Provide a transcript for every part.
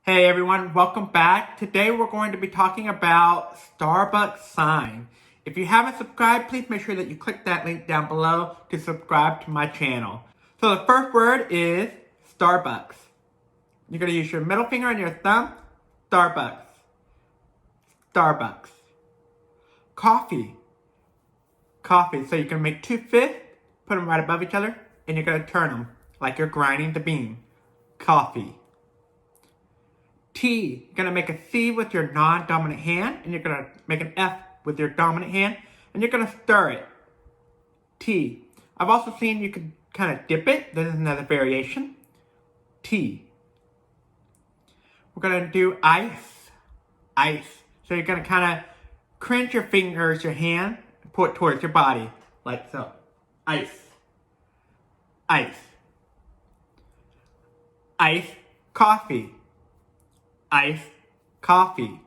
Hey everyone, welcome back. Today we're going to be talking about Starbucks sign. If you haven't subscribed, please make sure that you click that link down below to subscribe to my channel. So the first word is Starbucks. You're going to use your middle finger and your thumb. Starbucks. Starbucks. Coffee. Coffee. So you can make two fists, put them right above each other, and you're going to turn them like you're grinding the bean. Coffee. T, you're going to make a C with your non-dominant hand, and you're going to make an F with your dominant hand, and you're going to stir it. T. I've also seen you can kind of dip it. This is another variation. T. We're going to do ice. Ice. So you're going to kind of crunch your fingers, your hand, and pull it towards your body, like so. Ice. Ice. Ice coffee. Iced coffee.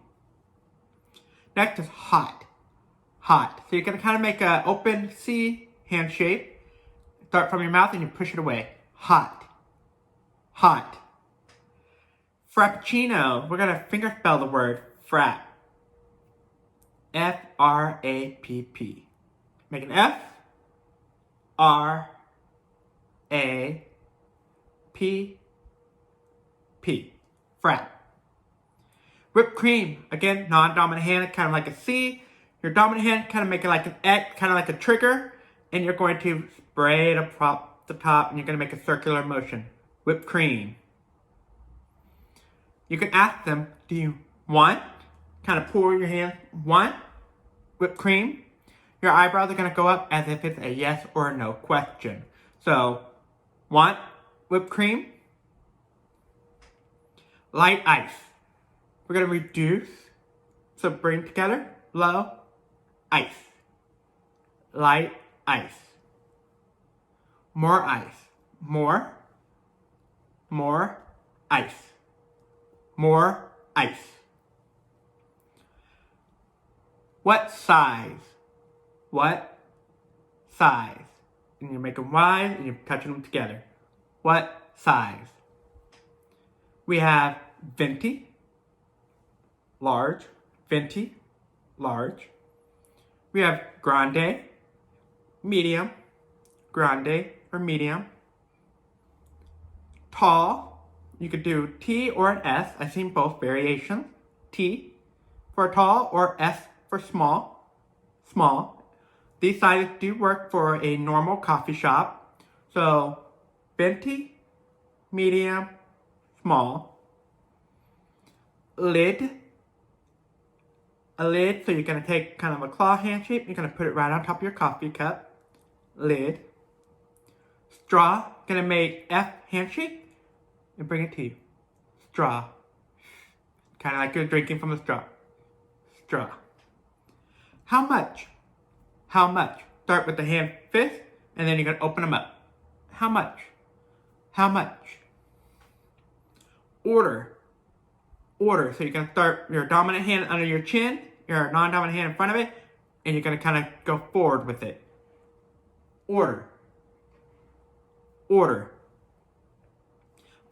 Next is hot. Hot. So you're going to kind of make an open C hand shape. Start from your mouth and you push it away. Hot. Hot. Frappuccino. We're going to finger spell the word Frapp. F-R-A-P-P. Make an F. R-A-P-P. Frapp. Whipped cream, again, non-dominant hand, kind of like a C. Your dominant hand, kind of make it like an X, kind of like a trigger. And you're going to spray it across the top, and you're going to make a circular motion. Whipped cream. You can ask them, do you want? Kind of pour your hand, want? Whipped cream. Your eyebrows are going to go up as if it's a yes or a no question. So, want whipped cream? Light ice. We're going to reduce, so bring together, low, ice. Light ice. More ice. More ice. More ice. What size? What size? And you're making Y's and you're touching them together. What size? We have Venti. Large, Venti, large. We have Grande, medium, Grande or medium. Tall, you could do T or an S. I've seen both variations. T for tall or S for small, small. These sizes do work for a normal coffee shop. So, Venti, medium, small. Lid. A lid, so you're going to take kind of a claw hand shape, you're going to put it right on top of your coffee cup. Lid. Straw, going to make F hand shape and bring it to you. Straw. Kind of like you're drinking from a straw. Straw. How much? How much? Start with the hand fist, and then you're going to open them up. How much? How much? Order. Order. So you're going to start your dominant hand under your chin, your non-dominant hand in front of it, and you're going to kind of go forward with it. Order. Order.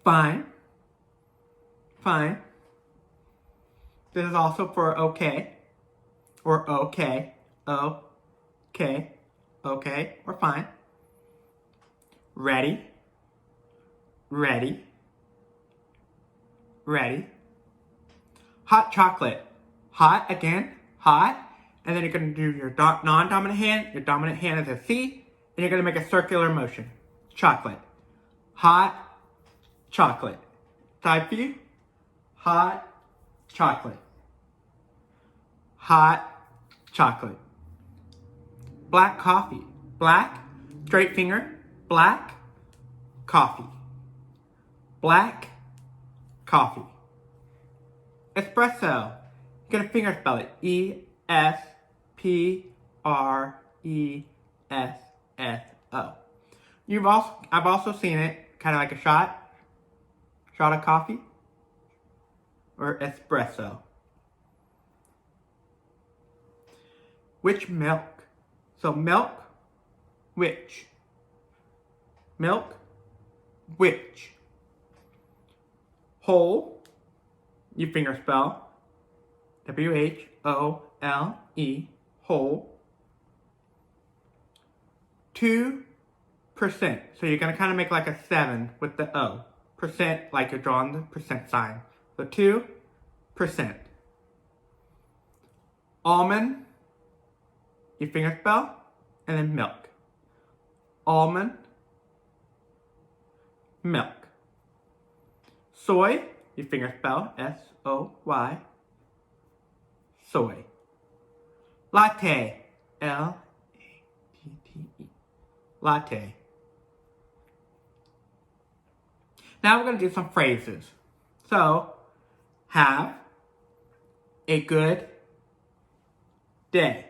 Fine. Fine. This is also for okay. Or okay. Okay. Okay. Or fine. Ready. Ready. Ready. Hot chocolate. Hot again. Hot. And then you're going to do your non-dominant hand. Your dominant hand is a C. And you're going to make a circular motion. Chocolate. Hot chocolate. Side view. Hot chocolate. Hot chocolate. Black coffee. Black. Straight finger. Black. Coffee. Black. Coffee. Espresso. You're going to finger spell it. E-S-P-R-E-S-S-O. I've also seen it kind of like a shot. Shot of coffee. Or espresso. Which milk? So milk. Which? Milk. Which? Whole. you finger spell W-H-O-L-E, whole. 2%. So you're going to kind of make like a 7 with the O. Percent, like you're drawing the percent sign. So 2%. Almond, you finger spell, and then milk. Almond, milk. Soy, you finger spell, S-O-Y, soy. Latte, L-A-T-T-E, latte. Now we're going to do some phrases. So, have a good day.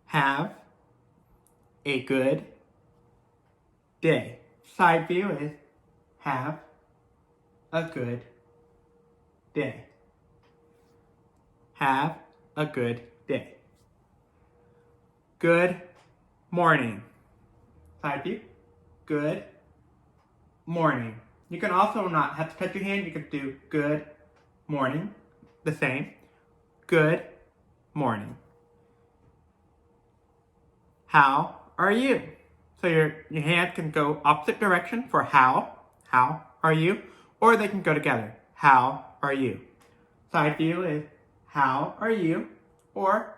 Have a good day. Side view is have a good day. Have a good day. Good morning. Side view. Good morning. You can also not have to touch your hand. You can do good morning. The same. Good morning. How are you? So your hand can go opposite direction for how are you? Or they can go together. How are you? Side view is how are you? Or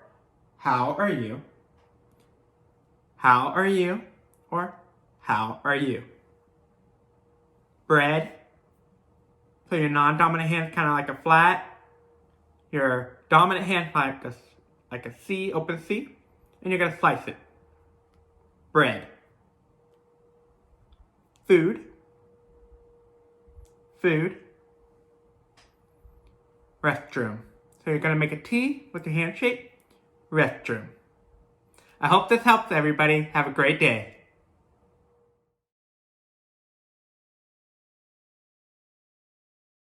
how are you? How are you? Or how are you? Bread. So your non-dominant hand is kind of like a flat. Your dominant hand like a C, open C. And you're going to slice it. Bread. Food. Food. Restroom. So you're going to make a T with your hand shape. Restroom. I hope this helps everybody. Have a great day.